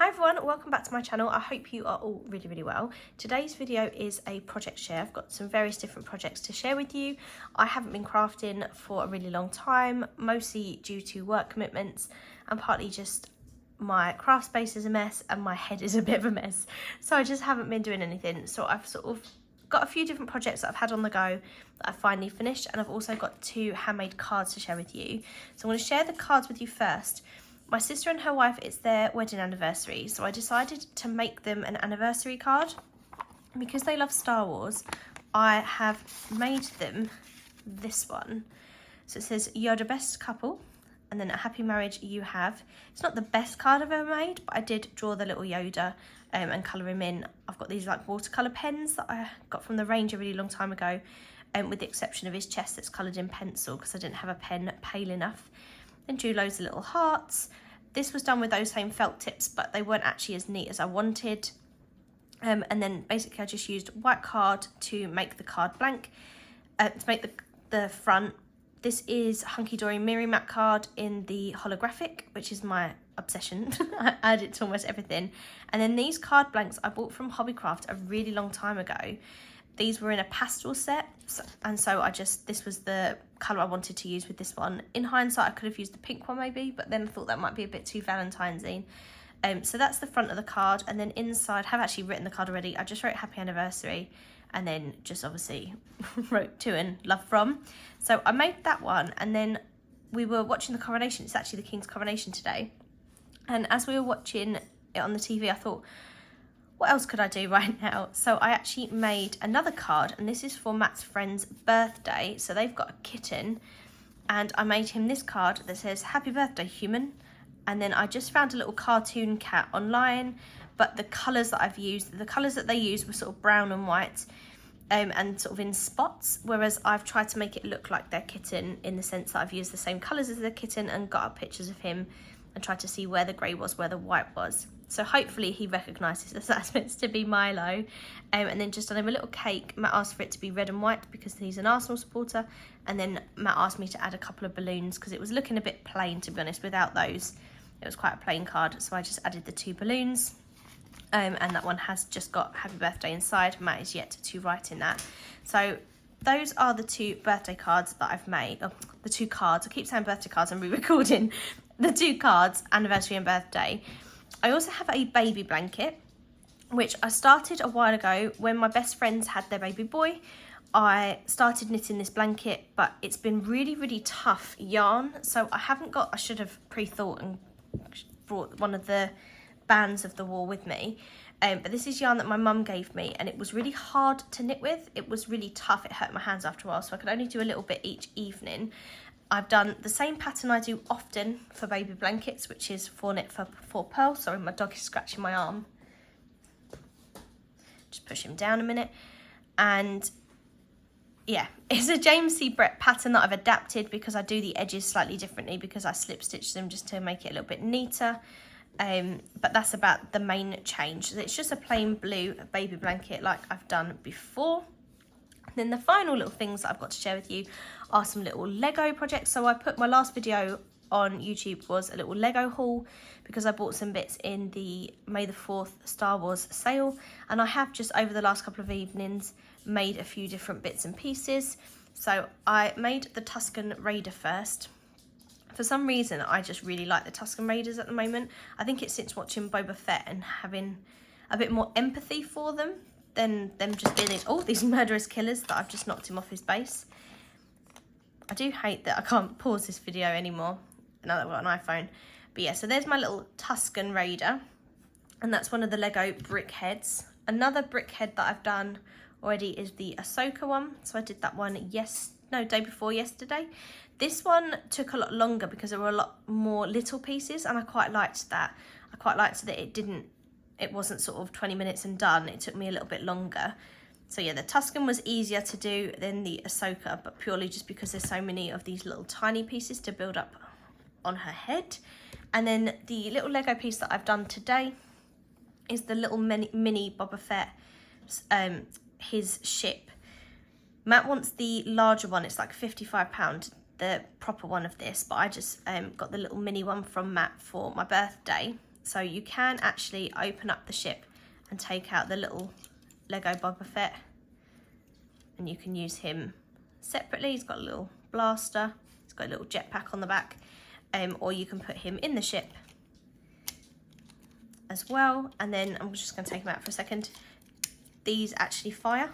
Hi everyone, welcome back to my channel. I hope you are all really well. Today's video is a project share. I've got some various different projects to share with you. I haven't been crafting for a really long time, mostly due to work commitments and partly just my craft space is a mess and my head is a bit of a mess. So I just haven't been doing anything. So I've sort of got a few different projects that I've had on the go that I've finally finished, and I've also got 2 handmade cards to share with you. So I'm going to share the cards with you first. My sister and her wife, it's their wedding anniversary, so I decided to make them an anniversary card. Because they love Star Wars, I have made them this one. So it says, "You're the best couple," and then "a happy marriage you have." It's not the best card I've ever made, but I did draw the little Yoda and colour him in. I've got these like watercolour pens that I got from the range a really long time ago, with the exception of his chest that's coloured in pencil because I didn't have a pen pale enough. Then drew loads of little hearts. This was done with those same felt tips, but they weren't actually as neat as I wanted. And then basically I just used white card to make the card blank, to make the front. This is Hunky Dory Miri Matte card in the holographic, which is my obsession. I add it to almost everything. And then these card blanks I bought from Hobbycraft a really long time ago. These were in a pastel set, and so this was the colour I wanted to use with this one. In hindsight, I could have used the pink one maybe, but then I thought that might be a bit too Valentine's-y. So that's the front of the card, and then inside, I have actually written the card already. I just wrote "Happy Anniversary," and then just obviously wrote "to" and "love from." So I made that one, and then we were watching the coronation. It's actually the King's coronation today. And as we were watching it on the TV, I thought, what else could I do right now? So I actually made another card, and this is for Matt's friend's birthday. So they've got a kitten, and I made him this card that says, "Happy birthday, human." And then I just found a little cartoon cat online, but the colours that I've used, the colours that they used were sort of brown and white, and sort of in spots, whereas I've tried to make it look like their kitten in the sense that I've used the same colours as the kitten and got up pictures of him and tried to see where the grey was, where the white was. So hopefully he recognises that that's meant to be Milo. And then just done him a little cake. Matt asked for it to be red and white because he's an Arsenal supporter. And then Matt asked me to add a couple of balloons because it was looking a bit plain, to be honest, without those. It was quite a plain card, so I just added the 2 balloons. And that one has just got "Happy Birthday" inside. Matt is yet to write in that. So those are the 2 birthday cards that I've made. Oh, the 2 cards. I keep saying birthday cards, I'm re-recording. The 2 cards, anniversary and birthday. I also have a baby blanket, which I started a while ago when my best friends had their baby boy. I started knitting this blanket, but it's been really tough yarn. So I should have pre-thought and brought one of the bands of the wool with me. But this is yarn that my mum gave me, and it was really hard to knit with. It was really tough. It hurt my hands after a while, so I could only do a little bit each evening. I've done the same pattern I do often for baby blankets, which is 4 knit for 4 purl. Sorry, my dog is scratching my arm. Just push him down a minute. And yeah, it's a James C. Brett pattern that I've adapted because I do the edges slightly differently because I slip stitch them just to make it a little bit neater. But that's about the main change. It's just a plain blue baby blanket like I've done before. Then the final little things that I've got to share with you are some little Lego projects. So I put my last video on YouTube was a little Lego haul because I bought some bits in the May the 4th Star Wars sale, and I have just over the last couple of evenings made a few different bits and pieces. So I made the Tusken Raider first. For some reason I just really like the Tusken Raiders at the moment. I think it's since watching Boba Fett and having a bit more empathy for them than them just being these murderous killers that I've just knocked him off his base. I do hate that I can't pause this video anymore now that I've got an iPhone. But yeah, so there's my little Tusken Raider, and that's one of the Lego brick heads. Another brick head that I've done already is the Ahsoka one. So I did that one day before yesterday. This one took a lot longer because there were a lot more little pieces, and I quite liked that. I quite liked that it wasn't sort of 20 minutes and done. It took me a little bit longer. So yeah, the Tusken was easier to do than the Ahsoka, but purely just because there's so many of these little tiny pieces to build up on her head. And then the little Lego piece that I've done today is the little mini Boba Fett, his ship. Matt wants the larger one. It's like £55, the proper one of this, but I just got the little mini one from Matt for my birthday. So you can actually open up the ship and take out the little Lego Boba Fett, and you can use him separately. He's got a little blaster, he's got a little jetpack on the back, or you can put him in the ship as well. And then I'm just going to take him out for a second. These actually fire,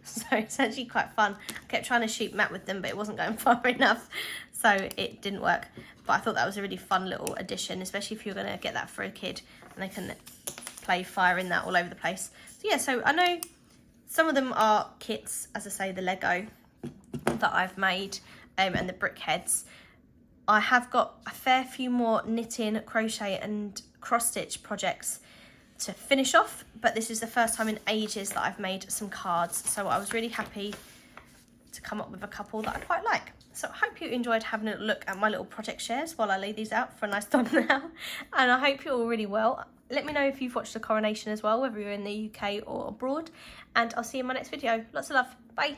so it's actually quite fun. I kept trying to shoot Matt with them, but it wasn't going far enough, so it didn't work. But I thought that was a really fun little addition, especially if you're going to get that for a kid and they can play firing that all over the place. So yeah, so I know some of them are kits, as I say, the Lego that I've made, and the brick heads. I have got a fair few more knitting, crochet and cross stitch projects to finish off, but this is the first time in ages that I've made some cards, so I was really happy to come up with a couple that I quite like. So I hope you enjoyed having a look at my little project shares while I lay these out for a nice thumbnail, and I hope you're all really well. Let me know if you've watched the coronation as well, whether you're in the UK or abroad, and I'll see you in my next video. Lots of love. Bye.